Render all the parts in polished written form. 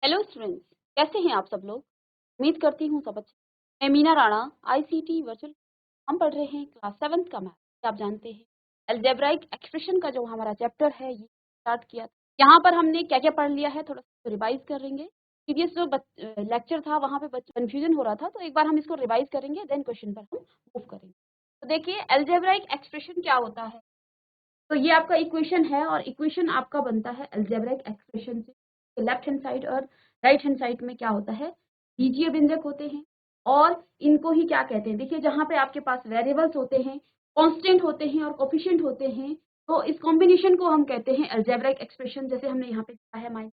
Hello students, कैसे हैं आप सब लोग। उम्मीद करती हूँ सब अच्छे। मैं मीना राणा, आईसीटी वर्चुअल। हम पढ़ रहे हैं क्लास 7 का मैथ। आप जानते हैं अलजेब्राइक एक्सप्रेशन का जो हमारा चैप्टर है ये स्टार्ट किया। यहाँ पर हमने क्या क्या पढ़ लिया है थोड़ा सा रिवाइज करेंगे। प्रीवियस जो लेक्चर था वहाँ पे कंफ्यूजन हो रहा था, तो एक बार हम इसको रिवाइज करेंगे, देन क्वेश्चन पर हम मूव करेंगे। तो देखिए अलजेब्राइक एक्सप्रेशन क्या होता है। तो ये आपका इक्वेशन है और इक्वेशन आपका बनता है अलजेब्रिक एक्सप्रेशन से। लेफ्ट हैंड साइड और राइट हैंड साइड में क्या होता है, बीजीय व्यंजक होते हैं और इनको ही क्या कहते हैं। देखिए जहाँ पे आपके पास वेरिएबल्स होते हैं, कांस्टेंट होते हैं और कोफिशिएंट होते हैं, तो इस कॉम्बिनेशन को हम कहते हैं अलजेब्रिक एक्सप्रेशन। जैसे हमने यहाँ पे लिखा है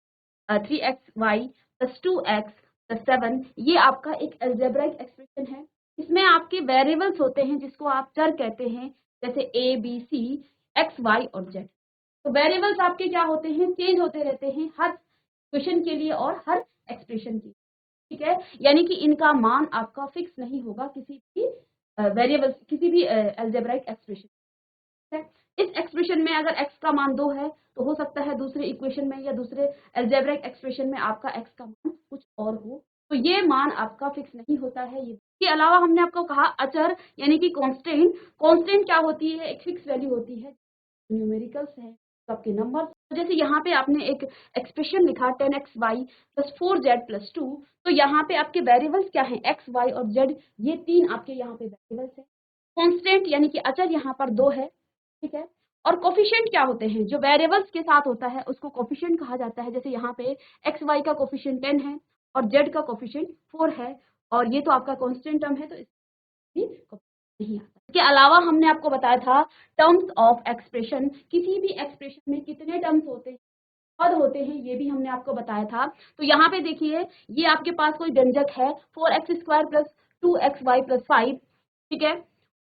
3xy + 2x + 7, ये आपका एक अलजेब्रिक एक्सप्रेशन है। इसमें आपके वेरिएबल्स होते हैं जिसको आप चर कहते हैं, जैसे A B C X Y और जेड। तो वेरिएबल्स आपके क्या होते हैं, चेंज होते रहते हैं हर क्वेश्चन के लिए और हर एक्सप्रेशन के लिए, ठीक है। यानी कि इनका मान आपका फिक्स नहीं होगा किसी भी वेरिएबल, किसी भी अलजेब्राइक एक्सप्रेशन है। इस एक्सप्रेशन में अगर x का मान 2 है तो हो सकता है दूसरे इक्वेशन में या दूसरे अलजेब्रिक एक्सप्रेशन में आपका x का मान कुछ और हो, तो ये मान आपका फिक्स नहीं होता है। ये इसके अलावा हमने आपको कहा अचर यानी कि कांस्टेंट। कांस्टेंट क्या होती है, एक फिक्स वैल्यू होती है, न्यूमेरिकल्स है, तो आपके नंबर। तो जैसे यहाँ पे आपने एक एक्सप्रेशन लिखा 10xy + 4z + 2, तो यहाँ पे आपके वेरिएबल्स क्या हैं, x y और z, ये तीन आपके यहाँ पे वेरिएबल्स हैं। कांस्टेंट यानी कि अचर यहाँ पर 2 है, ठीक है। और कोफिशिएंट क्या होते हैं, जो वेरिएबल्स के साथ होता है उसको कोफिशिएंट कहा जाता है। जैसे यहाँ पे एक्स वाई का कोफिशिएंट 10 है और जेड का कोफिशिएंट 4 है, और ये तो आपका कांस्टेंट टर्म है, तो इसमें नहीं आता। इसके अलावा हमने आपको बताया था टर्म्स ऑफ एक्सप्रेशन, किसी भी एक्सप्रेशन में कितने टर्म्स होते हैं, पद होते हैं, ये भी हमने आपको बताया था। तो यहाँ पे देखिए ये आपके पास कोई व्यंजक है 4x² + 2xy + 5, ठीक है।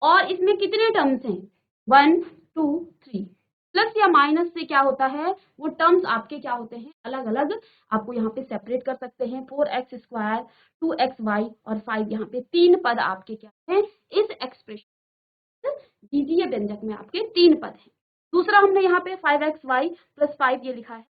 और इसमें कितने टर्म्स हैं, 1 2 3। प्लस या माइनस से क्या होता है, वो टर्म्स आपके क्या होते हैं, अलग अलग आपको यहाँ पे सेपरेट कर सकते हैं। 4x², 2xy और 5, यहाँ पे तीन पद आपके क्या हैं इस एक्सप्रेशन, बीजीय व्यंजक में आपके तीन पद हैं। दूसरा हमने यहाँ पे 5xy + 5 ये लिखा है,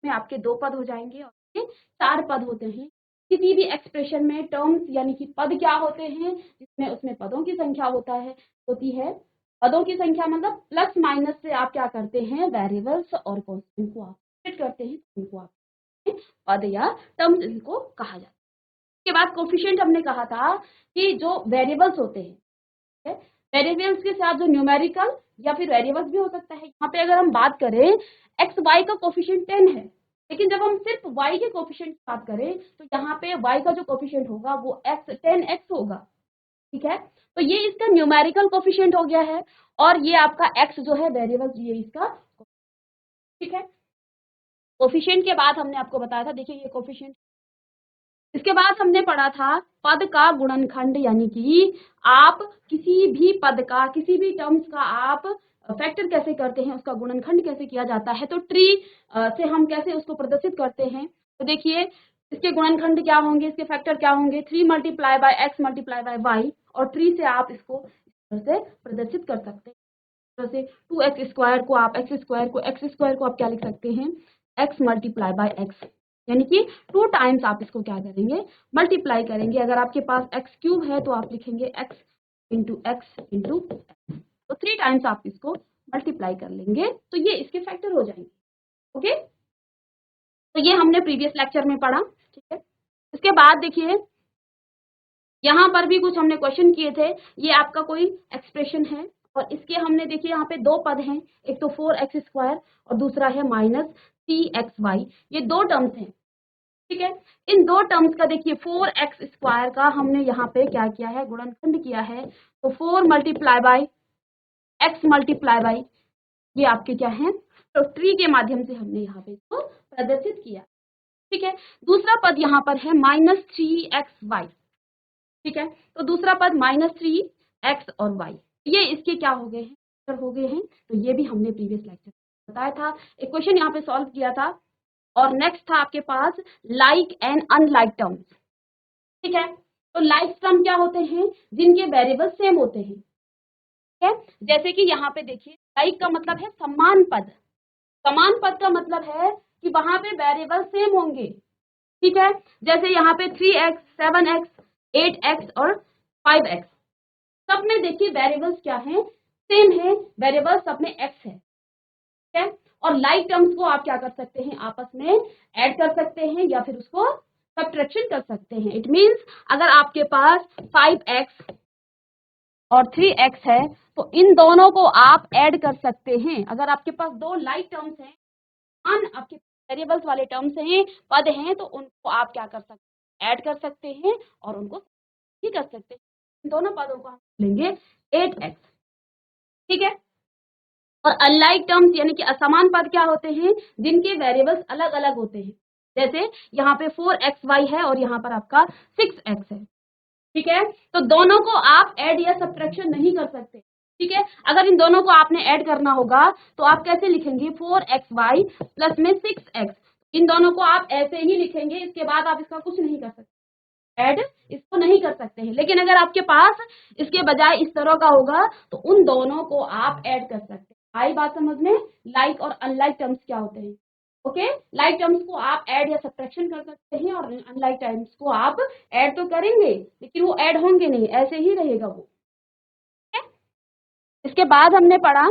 में आपके दो पद हो जाएंगे और ये चार पद होते हैं। किसी भी एक्सप्रेशन में टर्म्स यानी कि पद क्या होते हैं, जिसमें उसमें पदों की संख्या होती है। पदों की संख्या मतलब प्लस माइनस से आप क्या करते हैं, वेरिएबल्स और कांस्टेंट को आप सेट करते हैं, इनको आप पद या टर्म्स इनको कहा जाता है। इसके बाद कोफिशिएंट हमने कहा था कि जो वेरिएबल्स होते हैं, वेरिएबल्स के साथ जो न्यूमेरिकल या फिर वेरिएबल्स भी हो सकता है। यहाँ पे अगर हम बात करें एक्स वाई का कोफिशिएंट 10 है, लेकिन जब हम सिर्फ y के कोफिशिएंट की बात करें तो यहाँ पे y का जो कोफिशिएंट होगा वो 10x होगा, ठीक है। तो ये इसका न्यूमेरिकल कोफिशिएंट हो गया है, और ये आपका x जो है वेरिएबल, ये इसका, ठीक है। कोफिशिएंट के बाद हमने आपको बताया था, देखिए ये कोफिशिएंट। इसके बाद हमने पढ़ा था पद का गुणनखंड, यानी कि आप किसी भी पद का, किसी भी टर्म्स का आप फैक्टर कैसे करते हैं, उसका गुणनखंड कैसे किया जाता है। तो ट्री से हम कैसे उसको प्रदर्शित करते हैं, तो देखिए इसके गुणनखंड क्या होंगे, इसके फैक्टर क्या होंगे, 3 × x × y, और ट्री से आप इसको इस तरह से प्रदर्शित कर सकते हैं। जैसे 2x² को आप x² को आप क्या लिख सकते हैं, x × x, यानी कि 2 टाइम्स आप इसको क्या करेंगे, मल्टीप्लाई करेंगे। अगर आपके पास x³ है तो आप लिखेंगे x × x × x, तो 3 टाइम्स आप इसको मल्टीप्लाई कर लेंगे, तो ये इसके फैक्टर हो जाएंगे। ओके, तो ये हमने प्रीवियस लेक्चर में पढ़ा, ठीक है। इसके बाद देखिए यहाँ पर भी कुछ हमने क्वेश्चन किए थे। ये आपका कोई एक्सप्रेशन है और इसके हमने देखिए यहाँ पे दो पद हैं, एक तो 4x² और दूसरा है -3xy, ये दो टर्म्स हैं, ठीक है। इन दो टर्म्स का देखिए 4x² का हमने यहाँ पे क्या किया है, गुणनखंड किया है। तो 4 × x × ये आपके क्या है, तो ट्री के माध्यम से हमने यहाँ पे इसको प्रदर्शित किया, ठीक है। दूसरा पद यहाँ पर है -3xy, ठीक है। तो दूसरा पद -3x और y, ये इसके क्या हो गए हैं, तो ये भी हमने प्रीवियस लेक्चर में बताया था। एक क्वेश्चन यहाँ पे सॉल्व किया था। और नेक्स्ट था आपके पास लाइक एंड अनलाइक टर्म्स, ठीक है। तो लाइक टर्म क्या होते हैं, जिनके वेरिएबल सेम होते हैं, ठीक है। जैसे कि यहाँ पे देखिए लाइक का मतलब है समान पद। समान पद का मतलब है कि वहां पे वेरिएबल सेम होंगे, ठीक है, जैसे यहाँ पे 3x, 7x, 8x और 5x, सब में देखिए वेरिएबल्स क्या हैं, सेम है, वेरिएबल्स सब में x है, ठीक है। और लाइक टर्म्स को आप क्या कर सकते हैं, आपस में ऐड कर सकते हैं या फिर उसको सब्ट्रैक्शन कर सकते हैं। इट मींस अगर आपके पास 5x और 3x है तो इन दोनों को आप ऐड कर सकते हैं। अगर आपके पास दो लाइक टर्म्स हैं, आपके वेरिएबल्स वाले टर्म्स हैं, पद हैं, तो उनको आप क्या कर सकते हैं, ऐड कर सकते हैं और उनको ही कर सकते हैं। इन दोनों पदों को हम लेंगे 8x, ठीक है। और अनलाइक टर्म्स यानी कि असमान पद क्या होते हैं, जिनके वेरिएबल्स अलग अलग होते हैं। जैसे यहाँ पे 4xy है और यहाँ पर आपका 6x है, ठीक है। तो दोनों को आप ऐड या सब्ट्रैक्शन नहीं कर सकते, ठीक है। अगर इन दोनों को आपने ऐड करना होगा तो आप कैसे लिखेंगे, 4xy प्लस में 6x, इन दोनों को आप ऐसे ही लिखेंगे, इसके बाद आप इसका कुछ नहीं कर सकते, ऐड इसको नहीं कर सकते हैं। लेकिन अगर आपके पास इसके बजाय इस तरह का होगा तो उन दोनों को आप ऐड कर सकते हैं। आई बात समझ में, लाइक और अनलाइक टर्म्स क्या होते हैं, ओके। लाइक टर्म्स को आप ऐड या सब्ट्रैक्शन कर सकते हैं और अनलाइक टर्म्स को आप ऐड तो करेंगे लेकिन वो ऐड होंगे नहीं, ऐसे ही रहेगा वो, ठीक है। इसके बाद हमने पढ़ा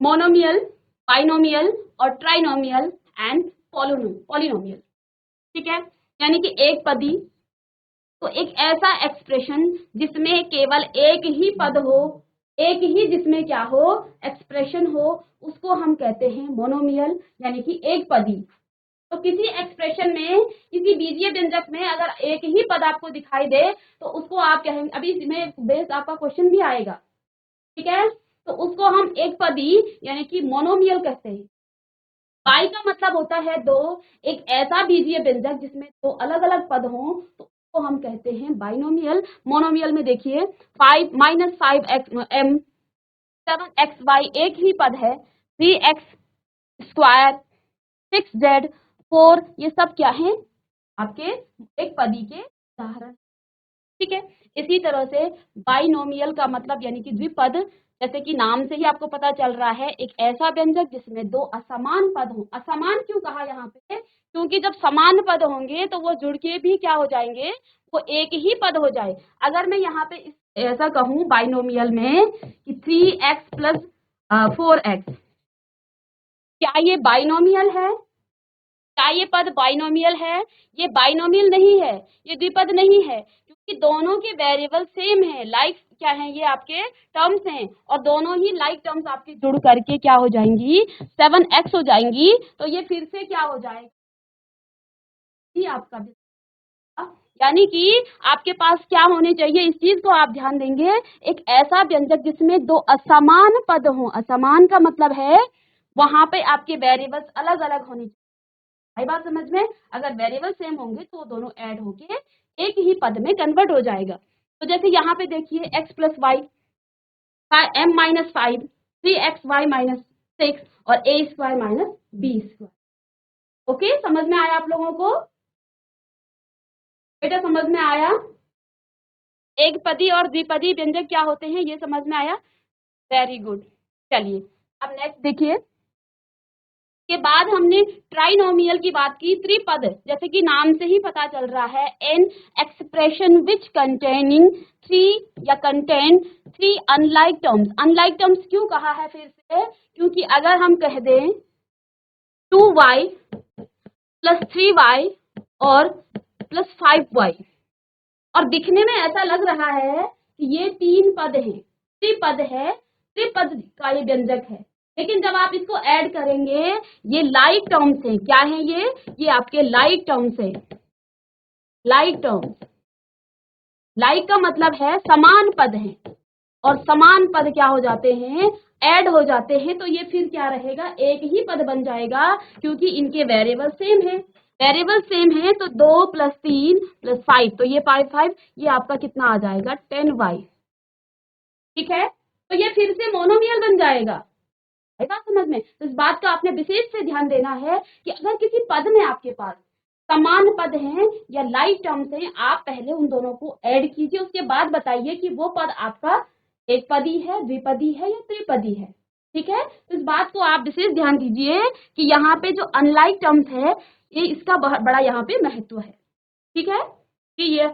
मोनोमियल, बाइनोमियल और ट्राइनोमियल एंड पॉलिनोमियल, ठीक है। यानी कि एक पदी, तो एक ऐसा एक्सप्रेशन जिसमें केवल एक ही पद हो, एक ही जिसमें क्या हो, एक्सप्रेशन हो, उसको हम कहते हैं मोनोमियल यानी कि एक पदी। तो किसी एक्सप्रेशन में, किसी बीजीय व्यंजक में अगर एक ही पद आपको दिखाई दे तो उसको आप कहेंगे, अभी इसमें बेस्ड आपका क्वेश्चन भी आएगा, ठीक है। तो उसको हम एक पदी यानी कि मोनोमियल कहते हैं। बाई का मतलब होता है दो, एक ऐसा बीजीय व्यंजक जिसमें दो अलग अलग पद हों तो उसको हम कहते हैं बाइनोमियल। मोनोमियल में देखिए 5 माइनस 5m 7xy एक ही पद है, 3x² 6z 4, ये सब क्या है, आपके एक पदी के उदाहरण, ठीक है। इसी तरह से बाइनोमियल का मतलब यानी कि द्विपद, जैसे कि नाम से ही आपको पता चल रहा है, एक ऐसा व्यंजक जिसमें दो असमान पद हों। असमान क्यों कहा यहाँ पे, क्योंकि जब समान पद होंगे तो वो जुड़ के भी क्या हो जाएंगे, वो एक ही पद हो जाए। अगर मैं यहाँ पे ऐसा कहूँ बाइनोमियल में कि 3x प्लस 4x, क्या ये बाइनोमियल है, क्या ये पद बाइनोमियल है, ये बाइनोमियल नहीं है, ये द्विपद नहीं है, क्योंकि दोनों के वेरिएबल सेम है, लाइक क्या है, ये आपके टर्म्स हैं और दोनों ही लाइक टर्म्स आपके जुड़ करके क्या हो जाएंगी, 7x हो जाएंगी। तो ये फिर से क्या हो जाएगा, आपका यानी कि आपके पास क्या होने चाहिए, इस चीज को आप ध्यान देंगे, एक ऐसा व्यंजक जिसमें दो असमान पद हों। असमान का मतलब है वहां पे आपके वेरिएबल्स अलग अलग होने चाहिए। आई बात समझ में, अगर वेरिएबल सेम होंगे तो दोनों ऐड होके एक ही पद में कन्वर्ट हो जाएगा। तो जैसे यहाँ पे देखिए x plus Y, m minus 5, 3xy minus 6 और a² माइनस b²। ओके, समझ में आया आप लोगों को, बेटा समझ में आया, एक पदी और द्विपदी व्यंजक क्या होते हैं ये समझ में आया, वेरी गुड। चलिए अब नेक्स्ट देखिए, के बाद हमने ट्राइनोमियल की बात की, त्रिपद, जैसे कि नाम से ही पता चल रहा है, एन एक्सप्रेशन विच कंटेनिंग 3 या contain 3 unlike terms. Unlike terms क्यों कहा है फिर से, क्योंकि अगर हम कह दें 2y प्लस 3y और प्लस 5y और दिखने में ऐसा लग रहा है कि ये तीन पद हैं, त्रिपद है, त्रिपद का ये व्यंजक है, लेकिन जब आप इसको ऐड करेंगे ये लाइक टर्म्स हैं। क्या है ये आपके लाइक टर्म्स है। लाइक टर्म्स, लाइक का मतलब है समान पद है और समान पद क्या हो जाते हैं, ऐड हो जाते हैं, तो ये फिर क्या रहेगा, एक ही पद बन जाएगा, क्योंकि इनके वेरिएबल सेम है। वेरिएबल सेम है तो 2 प्लस 3 प्लस 5, तो ये 5 ये आपका कितना आ जाएगा 10y, ठीक है। तो ये फिर से मोनोमियल बन जाएगा। बात समझ में, तो इस बात का आपने विशेष से ध्यान देना है कि अगर किसी पद में आपके पास समान पद हैं या लाइक टर्म्स हैं, आप पहले उन दोनों को ऐड कीजिए, उसके बाद बताइए कि वो पद आपका एक पदी है, द्विपदी है या त्रिपदी है। ठीक है, तो इस बात को आप विशेष ध्यान दीजिए कि यहाँ पे जो अनलाइक टर्म्स है ये इसका बड़ा यहाँ पे महत्व है। ठीक है, कि ये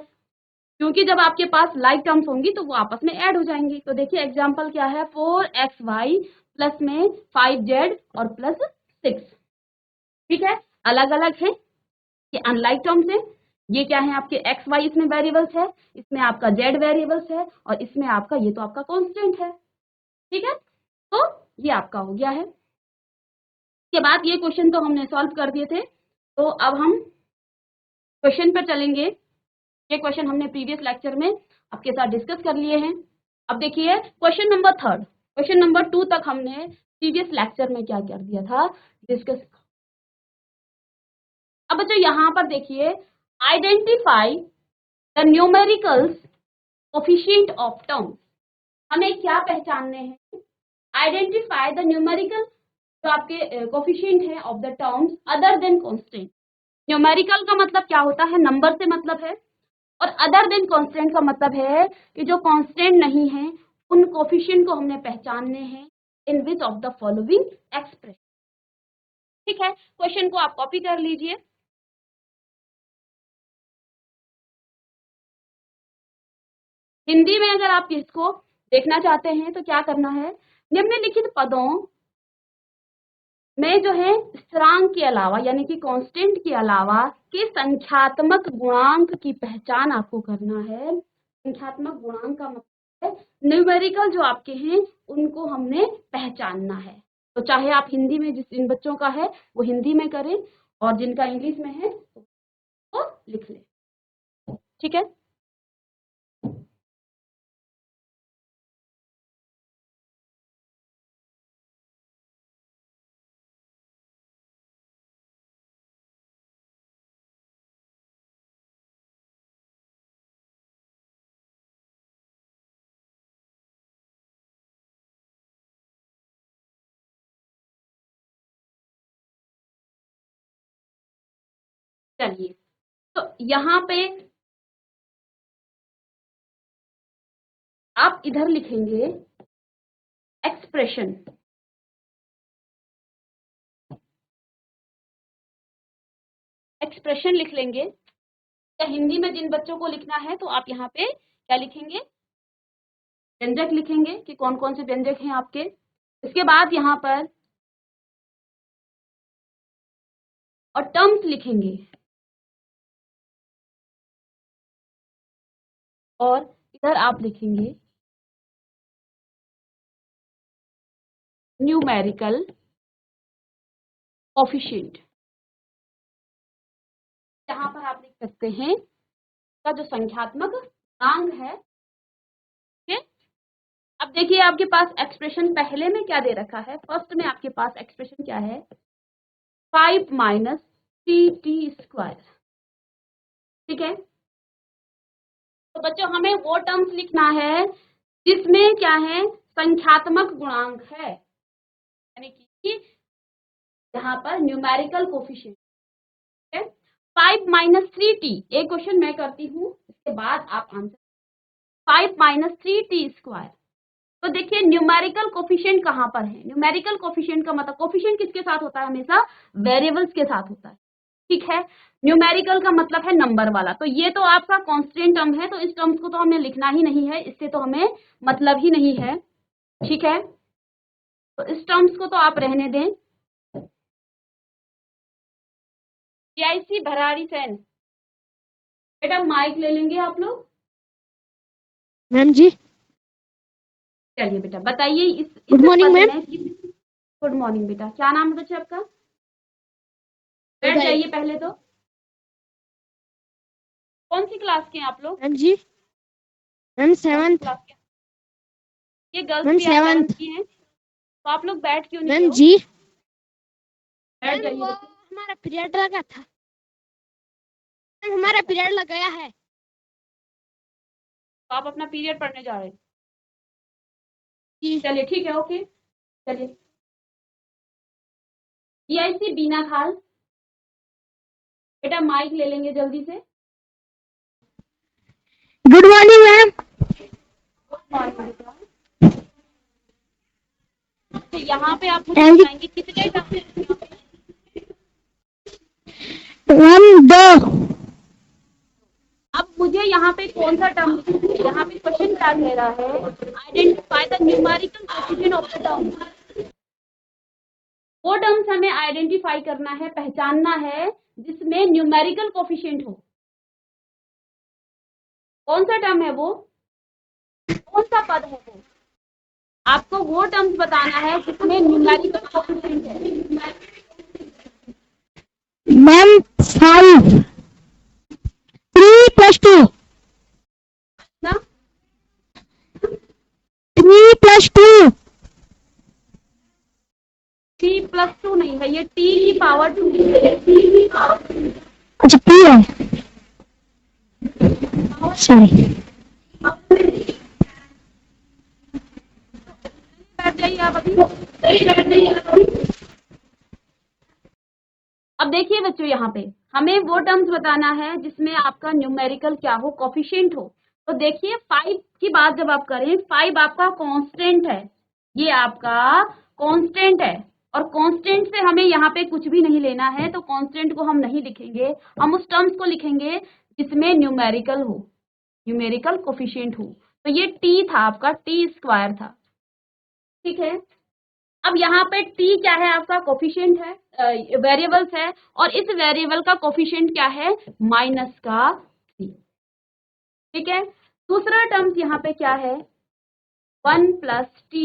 क्योंकि जब आपके पास लाइक टर्म्स होंगी तो वो आपस में ऐड हो जाएंगी। तो देखिए एग्जांपल क्या है, 4xy प्लस में 5z और प्लस 6। ठीक है, अलग अलग है, ये अनलाइक टर्म्स है। ये क्या है आपके एक्स वाई इसमें वेरिएबल्स है, इसमें आपका जेड वेरिएबल्स है और इसमें आपका ये तो आपका कांस्टेंट है। ठीक है, तो ये आपका हो गया है। इसके बाद ये क्वेश्चन तो हमने सॉल्व कर दिए थे, तो अब हम क्वेश्चन पर चलेंगे। ये क्वेश्चन हमने प्रीवियस लेक्चर में आपके साथ डिस्कस कर लिए हैं। अब देखिए क्वेश्चन नंबर 3, क्वेश्चन नंबर 2 तक हमने प्रीवियस लेक्चर में क्या कर दिया था, डिस्कस। अब बच्चों यहाँ पर देखिए, identify the numericals coefficient of terms. हमें क्या पहचानने हैं, आइडेंटिफाई द न्यूमेरिकल जो आपके कोफिशिएंट है of the terms other than constant. Numerical का मतलब क्या होता है, नंबर से मतलब है, और अदर देन कांस्टेंट का मतलब है कि जो कांस्टेंट नहीं है उन कोफिशिएंट को हमने पहचानने हैं in which of the following expression. ठीक है, क्वेश्चन को आप कॉपी कर लीजिए। हिंदी में अगर आप इसको देखना चाहते हैं तो क्या करना है, निम्नलिखित पदों में जो है स्थिरांक के अलावा यानी कि कांस्टेंट के अलावा के संख्यात्मक गुणांक की पहचान आपको करना है। संख्यात्मक गुणांक का मतलब है न्यूमेरिकल जो आपके हैं उनको हमने पहचानना है। तो चाहे आप हिंदी में जिन बच्चों का है वो हिंदी में करें और जिनका इंग्लिश में है वो लिख लें। ठीक है, चलिए तो यहाँ पे आप इधर लिखेंगे एक्सप्रेशन। एक्सप्रेशन लिख लेंगे, या हिंदी में जिन बच्चों को लिखना है तो आप यहाँ पे क्या लिखेंगे, व्यंजक लिखेंगे कि कौन कौन से व्यंजक हैं आपके। इसके बाद यहाँ पर और टर्म्स लिखेंगे और इधर आप लिखेंगे न्यूमेरिकल कोफिशिएंट। यहाँ पर आप लिख सकते हैं का जो संख्यात्मक गुणांक है। ठीक है, अब देखिए आपके पास एक्सप्रेशन पहले में क्या दे रखा है, फर्स्ट में आपके पास एक्सप्रेशन क्या है, 5 माइनस 3t²। ठीक है, तो बच्चों हमें वो टर्म्स लिखना है जिसमें क्या है, संख्यात्मक गुणांक है, यानी कि यहाँ पर न्यूमेरिकल कोफिशिएंट है। 5 माइनस 3t, एक क्वेश्चन मैं करती हूँ इसके बाद आप आंसर। 5 minus 3t²। तो देखिए न्यूमेरिकल कोफिशिएंट कहाँ पर है, न्यूमेरिकल कोफिशिएंट का मतलब कोफिशिएंट किसके साथ होता है, हमेशा वेरिएबल्स के साथ होता है। ठीक है, न्यूमेरिकल का मतलब है नंबर वाला, तो ये तो आपका कांस्टेंट टर्म है, तो इस टर्म्स को तो हमें लिखना ही नहीं है, इससे तो हमें मतलब ही नहीं है। ठीक है, तो इस टर्म्स को तो आप रहने दें। पीआईसी भराड़ी सेन, बेटा माइक ले लेंगे आप लोग। मैम जी, चलिए बेटा बताइए इस good morning ma'am. Good morning बेटा, क्या नाम है बच्चे आपका, बैठ जाइए पहले तो। कौन सी क्लास के हैं आप लोग? मैम जी, मैम कौन सी 7th। क्लास के? ये गर्ल्स मैम भी 7th। 7th की हैं, तो आप लोग बैठ क्यों नहीं रहे मैम हो? जी, बैठ मैम जाइए वो बच्चे। हमारा पीरियड लगा था, मैम हमारा पीरियड लग गया है। तो आप अपना पीरियड पढ़ने जा रहे हैं? जी चलिए ठीक है, ओके। चलिए पीआईसी बीना खाल, बेटा माइक ले लेंगे जल्दी से। Good morning ma'am. Good morning बेटा। तो यहाँ पे आप मुझे बताएंगे कितने टर्म हैं यहाँ पे? 1 2। अब मुझे यहाँ पे कौन सा टर्म लिखना है? यहाँ पे क्वेश्चन क्या कह रहा है? Identify the numerical coefficient of the term. वो टर्म्स हमें आइडेंटिफाई करना है, पहचानना है जिसमें न्यूमेरिकल कोएफिशिएंट हो। कौन सा टर्म है वो? कौन सा पद है वो? आपको वो टर्म्स बताना है जिसमें न्यूमेरिकल कोएफिशिएंट है। मैम 5 3 + 2 ना 3 + 2 3+2 नहीं है, ये t की पावर 2 है। अच्छा 2 है, सॉरी। बैठ जाइए आप अभी। अब देखिए बच्चों, यहाँ पे हमें वो टर्म्स बताना है जिसमें आपका न्यूमेरिकल क्या हो, कोफिशिएंट हो। तो देखिए 5 की बात जब आप करें, 5 आपका कांस्टेंट है, ये आपका कांस्टेंट है, और कांस्टेंट से हमें यहाँ पे कुछ भी नहीं लेना है, तो कांस्टेंट को हम नहीं लिखेंगे, हम उस टर्म्स को लिखेंगे जिसमें न्यूमेरिकल हो, न्यूमेरिकल कोफिशिएंट हो। तो ये टी था आपका, t² था, ठीक है। अब यहाँ पे t क्या है? आपका कोफिशिएंट है, वेरिएबल्स है, और इस वेरिएबल का कोफिशिएंट क्या है? -3, ठीक है। दूसरा टर्म्स यहाँ पे क्या है? 1 + t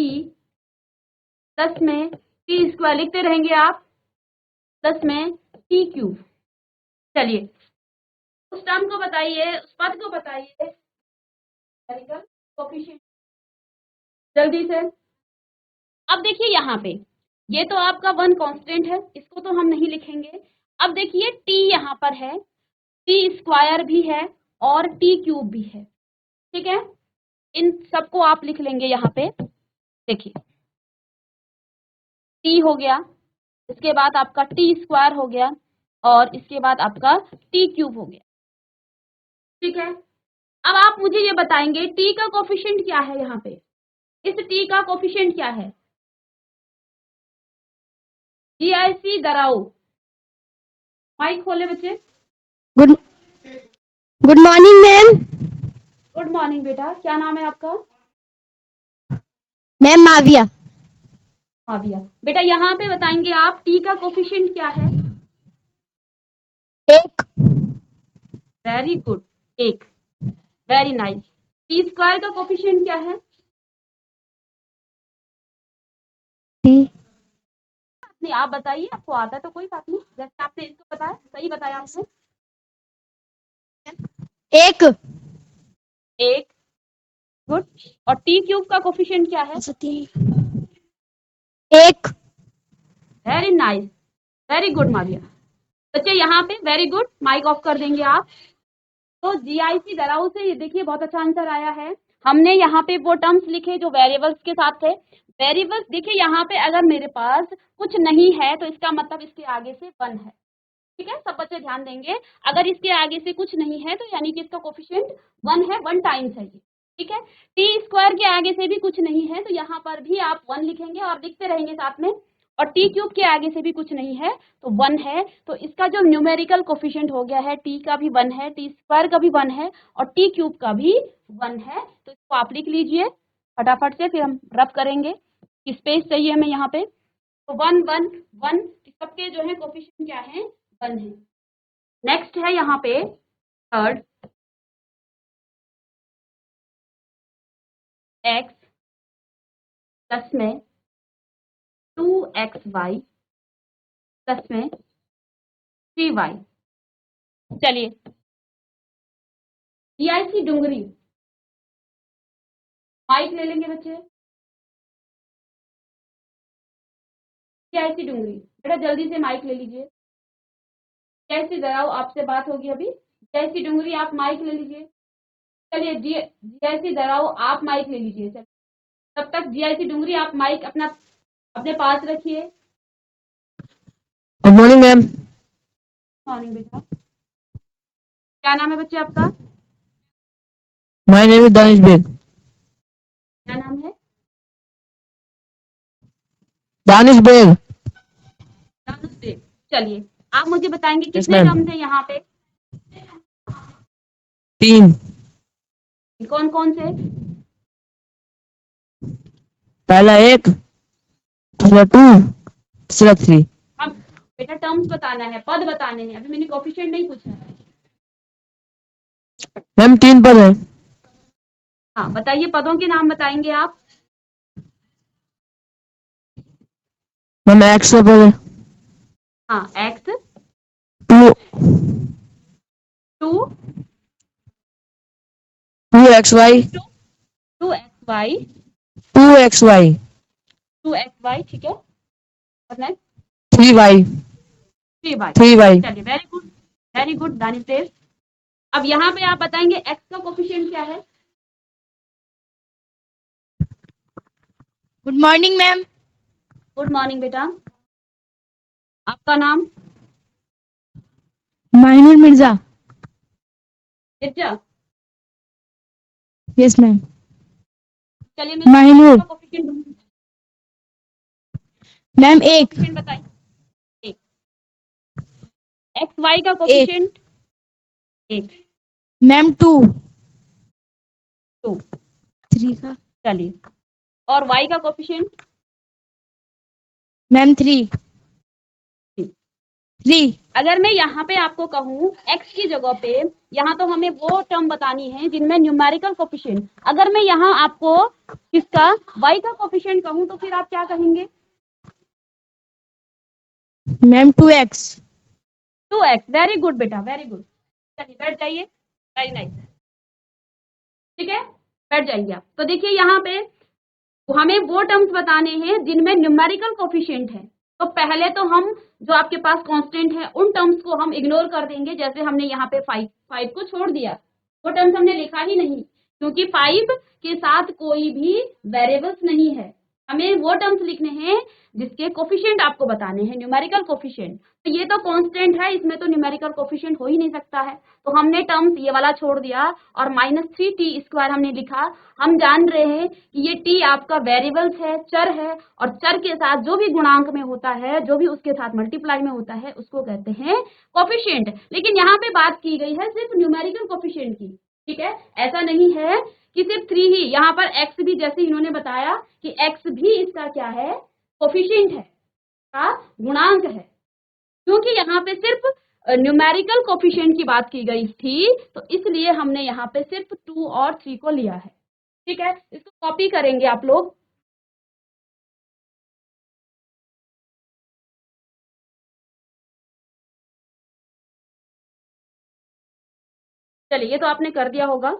प्लस में t² लिखते रहेंगे आप, प्लस में t³। चलिए उस टर्म को बताइए, उस पद को बताइए, कोफिशिएंट, जल्दी से। अब देखिए यहाँ पे ये तो आपका 1 कांस्टेंट है, इसको तो हम नहीं लिखेंगे। अब देखिए t यहाँ पर है, t² भी है और t³ भी है, ठीक है। इन सबको आप लिख लेंगे यहाँ पे। देखिए t हो गया, इसके बाद आपका t² हो गया, और इसके बाद आपका t³ हो गया, ठीक है। अब आप मुझे ये बताएंगे t का कोफिशिएंट क्या है? यहाँ पे इस t का कोफिशिएंट क्या है? GIC दराऊ, माइक खोले बच्चे। Good good morning ma'am. Good morning बेटा, क्या नाम है आपका? मैम माविया। माविया। बेटा यहाँ पे बताएंगे आप t का कोफिशिएंट क्या है? 1 very good, 1, very nice. t² का कोफिशिएंट क्या है? 3 नहीं आप बताइए, आपको आता है तो कोई बात नहीं, जैसे आपने इसको बताया सही बताया आपने। 1 1, गुड। और t³ का कोफिशिएंट क्या है? 1 very nice, very good Muawiya. बच्चे यहाँ पे वेरी गुड, माइक ऑफ कर देंगे आप। तो GIC दराऊ से ये देखिए बहुत अच्छा आंसर आया है। हमने यहाँ पे वो टर्म्स लिखे जो वेरिएबल्स के साथ थे। वेरिएबल्स देखिए यहाँ पे अगर मेरे पास कुछ नहीं है तो इसका मतलब इसके आगे से 1 है, ठीक है। सब बच्चे ध्यान देंगे, अगर इसके आगे से कुछ नहीं है तो यानी कि इसका कोफिशिएंट 1 है, 1 टाइम्स है ये, ठीक है। t² के आगे से भी कुछ नहीं है तो यहाँ पर भी आप 1 लिखेंगे और लिखते रहेंगे साथ में, और t³ के आगे से भी कुछ नहीं है तो 1 है। तो इसका जो न्यूमेरिकल कोफिशिएंट हो गया है, t का भी 1 है, t² का भी 1 है, और t³ का भी 1 है। तो इसको आप लिख लीजिए फटाफट से, फिर हम रब करेंगे। स्पेस चाहिए हमें यहाँ पे। तो 1 1 1 सबके जो है कोफिशिएंट क्या है? 1 है। नेक्स्ट है यहाँ पे थर्ड, x प्लस में 2xy प्लस में 3y। चलिए GIC डुंगरी, माइक ले लेंगे बच्चे। GIC डुंगरी, बेटा जल्दी से माइक ले लीजिए। GIC दराऊ आपसे बात होगी अभी। GIC डुंगरी आप माइक ले लीजिए। चलिए GIC दराऊ आप माइक ले लीजिए। चलिए तब तक GIC डुंगरी आप माइक अपना अपने पास रखिए। Good morning ma'am. मॉर्निंग बेटा, क्या नाम है बच्चे आपका? My name is Danish Baig. क्या नाम है? दानिश बेग। चलिए आप मुझे बताएंगे Yes, कितने ma'am. टर्म्स हैं यहाँ पे? 3। कौन कौन से? पहला 1, दूसरा 2, तीसरा 3। अब बेटा टर्म्स बताना है, पद बताने हैं, अभी मैंने कोफिशिएंट नहीं पूछा है। मैम 3 पद है। हाँ बताइए, पदों के नाम बताएंगे आप? मैम एक्स का पद है हाँ x 2 to 2xy 2xy 2xy 2xy ठीक है, और नेक्स्ट 3y 3y। 3y। चलिए वेरी गुड दानिश देव। अब यहाँ पे आप बताएंगे एक्स का कोफिशिएंट क्या है? Good morning ma'am. Good morning बेटा, आपका नाम? माहिनुर मिर्जा। मिर्जा। Yes ma'am. चलिए मैं माहिनुर। का कोफिशिएंट मैम 1। बताइए, एक्स वाई का कोफिशिएंट 1। मैम 2। 2 3 का। चलिए, और वाई का कोफिशिएंट? मैम 3। 3। अगर मैं यहाँ पे आपको कहूँ x की जगह पे, यहाँ तो हमें वो टर्म बतानी है जिनमें न्यूमेरिकल कोफिशिएंट, अगर मैं यहाँ आपको किसका y का कोफिशिएंट कहूँ तो फिर आप क्या कहेंगे? Ma'am 2x। 2x। Very good बेटा, वेरी गुड। चलिए बैठ जाइए, वेरी नाइस। ठीक है, बैठ जाइए आप। तो देखिए यहाँ पे हमें वो टर्म्स बताने हैं जिनमें न्यूमेरिकल कोफिशिएंट है। तो पहले तो हम जो आपके पास कांस्टेंट है उन टर्म्स को हम इग्नोर कर देंगे, जैसे हमने यहाँ पे 5 को छोड़ दिया, वो टर्म्स हमने लिखा ही नहीं, क्योंकि 5 के साथ कोई भी वेरिएबल्स नहीं है। हमें वो टर्म्स लिखने हैं जिसके कोफिशिएंट आपको बताने हैं, न्यूमेरिकल कोफिशिएंट। तो ये तो कांस्टेंट है, इसमें तो न्यूमेरिकल कोफिशिएंट हो ही नहीं सकता है, तो हमने टर्म्स ये वाला छोड़ दिया और -3t² हमने लिखा। हम जान रहे हैं कि ये t आपका वेरिएबल्स है, चर है, और चर के साथ जो भी गुणांक में होता है, जो भी उसके साथ मल्टीप्लाई में होता है, उसको कहते हैं कोफिशिएंट। लेकिन यहाँ पे बात की गई है सिर्फ न्यूमेरिकल कोफिशिएंट की, ठीक है। ऐसा नहीं है कि सिर्फ 3 ही, यहाँ पर x भी, जैसे इन्होंने बताया कि x भी इसका क्या है, कोफिशिएंट है, का गुणांक है, क्योंकि यहाँ पे सिर्फ न्यूमेरिकल कोफिशिएंट की बात की गई थी, तो इसलिए हमने यहाँ पे सिर्फ 2 और 3 को लिया है। ठीक है, इसको कॉपी करेंगे आप लोग। चलिए, ये तो आपने कर दिया होगा,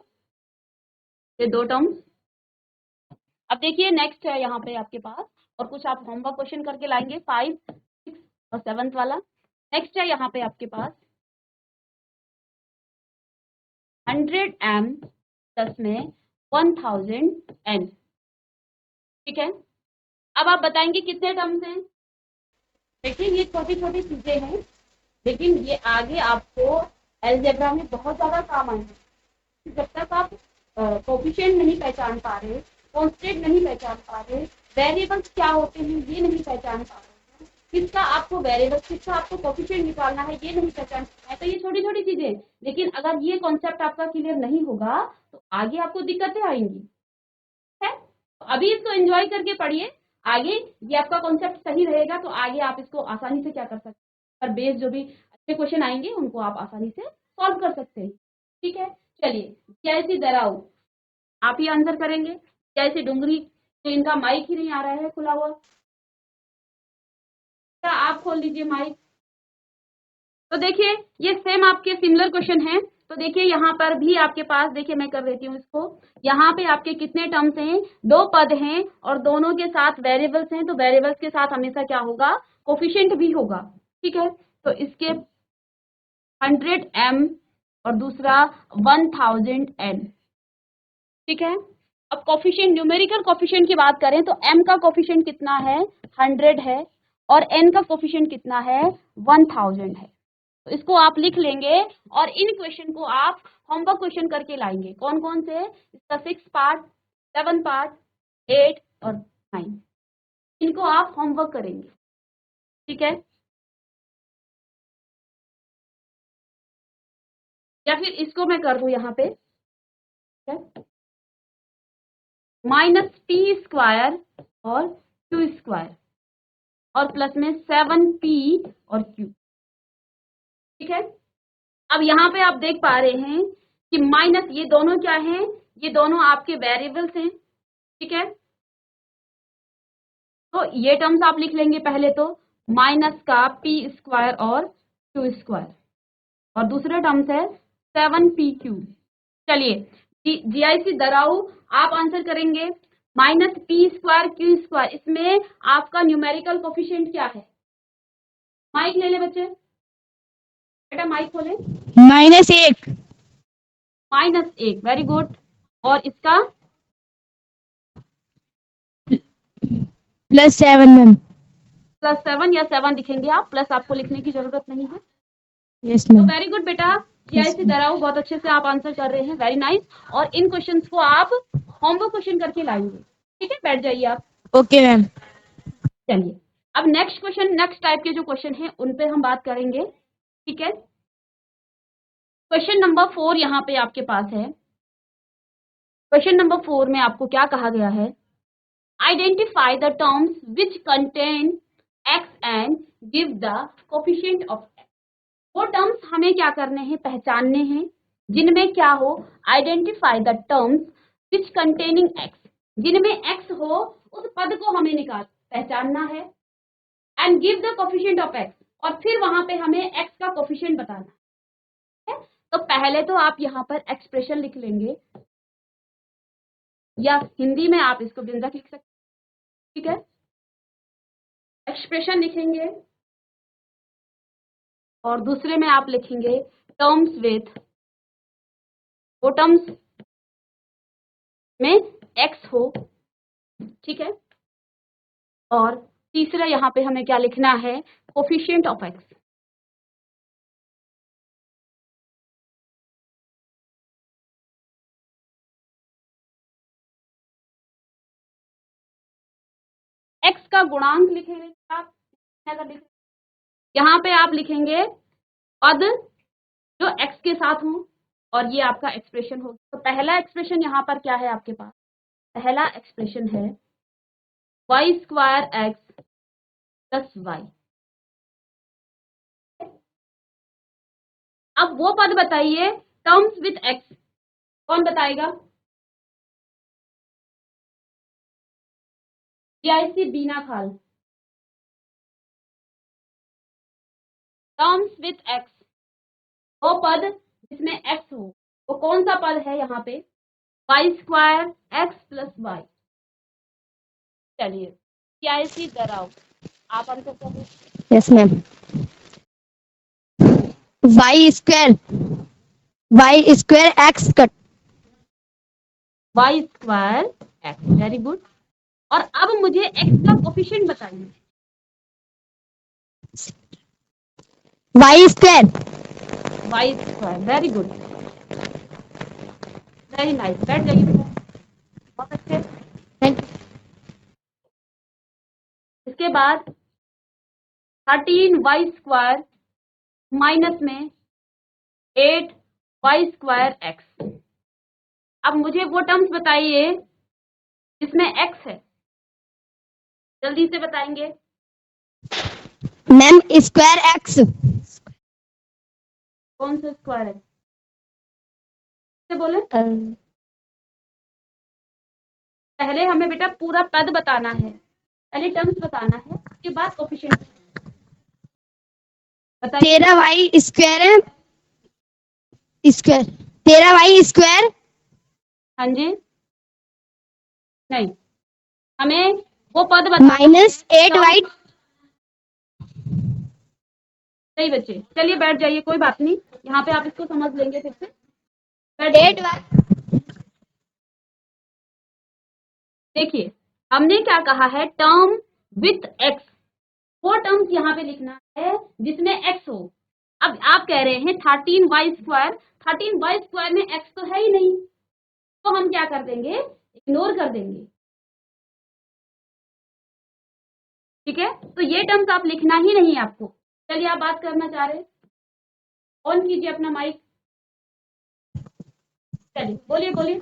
ये 2 टर्म्स। अब देखिए नेक्स्ट है यहाँ पे आपके पास, और कुछ आप होमवर्क क्वेश्चन करके लाएंगे 5, 6 और 7 वाला। नेक्स्ट है यहाँ पे आपके पास 100m प्लस में 1000n। ठीक है, अब आप बताएंगे कितने टर्म्स हैं। देखिए ये छोटी छोटी चीजें हैं, लेकिन ये आगे आपको अलजेब्रा में बहुत ज्यादा काम आएंगे। जब तक आप कोफिशिएंट नहीं पहचान पा रहे, कांस्टेंट नहीं पहचान पा रहे, वेरिएबल्स क्या होते हैं ये नहीं पहचान पा रहे, किसका आपको वेरिएबल, किसका आपको कोफिशिएंट निकालना है ये नहीं पहचान पा रहे, तो ये छोटी छोटी चीजें। लेकिन अगर ये कॉन्सेप्ट आपका क्लियर नहीं होगा तो आगे आपको दिक्कतें आएंगी, है। तो अभी इसको एंजॉय करके पढ़िए, आगे ये आपका कॉन्सेप्ट सही रहेगा तो आगे आप इसको आसानी से क्या कर सकते हैं, पर बेस जो भी अच्छे क्वेश्चन आएंगे उनको आप आसानी से सॉल्व कर सकते हैं। ठीक है, चलिए, जैसी दराऊ आप ही आंसर करेंगे। जैसे डुंगरी, तो इनका माइक ही नहीं आ रहा है खुला हुआ, क्या आप खोल लीजिए माइक। तो देखिए ये सेम आपके सिमिलर क्वेश्चन है, तो देखिए यहाँ पर भी आपके पास, देखिए मैं कर देती हूँ इसको, यहाँ पे आपके कितने टर्म्स हैं, 2 पद हैं और दोनों के साथ वेरिएबल्स हैं, तो वेरिएबल्स के साथ हमेशा क्या होगा, कोफिशिएंट भी होगा। ठीक है, तो इसके 100m और दूसरा 1000n। ठीक है, अब कोफिशिएंट, न्यूमेरिकल कोफिशिएंट की बात करें तो m का कोफिशिएंट कितना है, 100 है, और n का कोफिशिएंट कितना है, 1000 है। तो इसको आप लिख लेंगे और इन क्वेश्चन को आप होमवर्क क्वेश्चन करके लाएंगे। कौन कौन से, इसका 6 पार्ट, 7 पार्ट, 8 और 9। इनको आप होमवर्क करेंगे, ठीक है, या फिर इसको मैं कर दूं यहाँ पे, माइनस टी स्क्वायर और क्यू स्क्वायर और प्लस में 7p और q, ठीक है। अब यहाँ पे आप देख पा रहे हैं कि माइनस ये दोनों क्या हैं, ये दोनों आपके वेरिएबल्स हैं, ठीक है। तो ये टर्म्स आप लिख लेंगे पहले तो, माइनस का p स्क्वायर और q स्क्वायर और दूसरे टर्म्स है 7pq। चलिए जीआईसी दराऊ आप आंसर करेंगे minus P square Q square, इसमें आपका न्यूमेरिकल कोफिशिएंट क्या है? माइक ले ले बच्चे, बेटा माइक खोले। -1 -1, वेरी गुड। और इसका +7 मैम। +7 या 7 लिखेंगे आप, प्लस आपको लिखने की जरूरत नहीं है। यस तो मैम। वेरी गुड बेटा, जीआईसी दराऊ बहुत अच्छे से आप आंसर कर रहे हैं, वेरी नाइस। और इन क्वेश्चंस को आप होमवर्क क्वेश्चन करके लाएंगे, ठीक है, बैठ जाइए आप। Okay ma'am. चलिए अब नेक्स्ट क्वेश्चन, नेक्स्ट टाइप के जो क्वेश्चन हैं उन पे हम बात करेंगे, ठीक है। क्वेश्चन नंबर 4 यहाँ पे आपके पास है। क्वेश्चन नंबर 4 में आपको क्या कहा गया है? Identify the terms which contain x and give the coefficient of x. वो टर्म्स हमें क्या करने हैं, पहचानने हैं, जिनमें क्या हो, identify the terms which containing x, जिनमें एक्स हो उस पद को हमें पहचानना है, and give the coefficient of x, और फिर वहां पे हमें एक्स का कोफिशिएंट बताना है। तो पहले तो आप यहाँ पर एक्सप्रेशन लिख लेंगे, या हिंदी में आप इसको व्यंजक लिख सकते हैं, ठीक है। एक्सप्रेशन लिखेंगे और दूसरे में आप लिखेंगे टर्म्स विथ, वो टर्म्स में एक्स हो, ठीक है। और तीसरा यहाँ पे हमें क्या लिखना है, कोफिशिएंट ऑफ एक्स। एक्स का गुणांक लिखेंगे आप, यहाँ पे आप लिखेंगे पद जो एक्स के साथ हो, और ये आपका एक्सप्रेशन होगा। तो पहला एक्सप्रेशन यहाँ पर क्या है आपके पास, पहला एक्सप्रेशन है Y square X plus Y. अब वो पद बताइए टर्म्स विथ एक्स, कौन बताएगा? जीआईसी बीना खाल। टर्म्स विथ एक्स, वो पद जिसमें एक्स हो, वो कौन सा पद है यहाँ पे? Y square X plus Y. चलिए जीआईसी दराऊ आप आंसर करिए। Yes ma'am. y square x cut. Y square X, very good. और अब मुझे एक्स का कोफिशिएंट बताइए। y square. Y square, very good, very nice, बैठ जाइए बहुत अच्छे। इसके बाद 13 वाई स्क्वायर माइनस में 8 वाई स्क्वायर एक्स। अब मुझे वो टर्म्स बताइए जिसमें एक्स है, जल्दी से बताएंगे। Ma'am square x। कौन सा स्क्वायर है से बोले? पहले हमें बेटा पूरा पद बताना है, पहले टर्म्स बताना है, उसके बाद कोफिशिएंट बताइए। 13y स्क्वायर है स्क्वायर 13y स्क्वायर। हाँ जी, नहीं, हमें वो पद बताना है -8y। सही बच्चे, चलिए बैठ जाइए, कोई बात नहीं, यहाँ पे आप इसको समझ लेंगे फिर से, बैठ जाइए। 8y। देखिए हमने क्या कहा है, टर्म विथ एक्स, वो टर्म्स यहाँ पे लिखना है जिसमें एक्स हो। अब आप कह रहे हैं 13 वाई स्क्वायर, 13 वाई स्क्वायर में एक्स तो है ही नहीं, तो हम क्या कर देंगे, इग्नोर कर देंगे। ठीक है, तो ये टर्म्स आप लिखना ही नहीं है आपको। चलिए आप बात करना चाह रहे हैं, ऑन कीजिए अपना माइक, चलिए बोलिए बोलिए।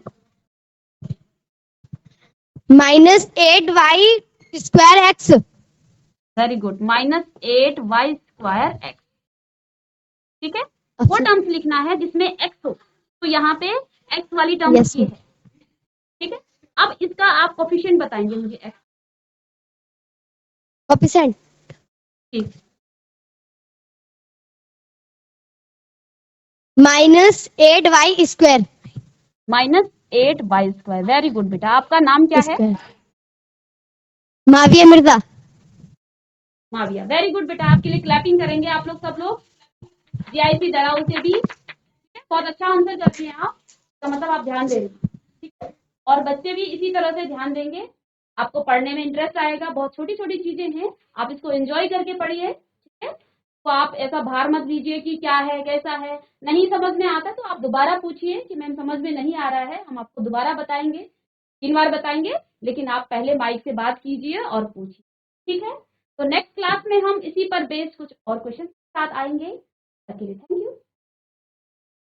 -8y² x। Very good, -8y² x। ठीक है, वो अच्छा। टर्म्स लिखना है जिसमें x हो, तो यहाँ पे x वाली टर्म्स यस ये है। ठीक है, अब इसका आप कोफिशिएंट बताएंगे मुझे x। कोफिशिएंट ठीक, -8y²। -8y²। वेरी गुड बेटा, आपका नाम क्या है? Square. Muawiya Mirza. Muawiya, very good बेटा, आपके लिए क्लैपिंग करेंगे आप लोग सब लोग। जीआईसी डराओ से भी बहुत अच्छा आंसर करती हैं आप, तो मतलब आप ध्यान दे रहे हैं। ठीक है, और बच्चे भी इसी तरह से ध्यान देंगे, आपको पढ़ने में इंटरेस्ट आएगा। बहुत छोटी छोटी चीजें हैं, आप इसको एंजॉय करके पढ़िए। ठीक है, तो आप ऐसा भार मत लीजिए कि क्या है कैसा है, नहीं समझ में आता तो आप दोबारा पूछिए कि मैम समझ में नहीं आ रहा है, हम आपको दोबारा बताएंगे, 3 बार बताएंगे, लेकिन आप पहले माइक से बात कीजिए और पूछिए। ठीक है, तो नेक्स्ट क्लास में हम इसी पर बेस्ड कुछ और क्वेश्चन के साथ आएंगे। तब तक के लिए थैंक यू।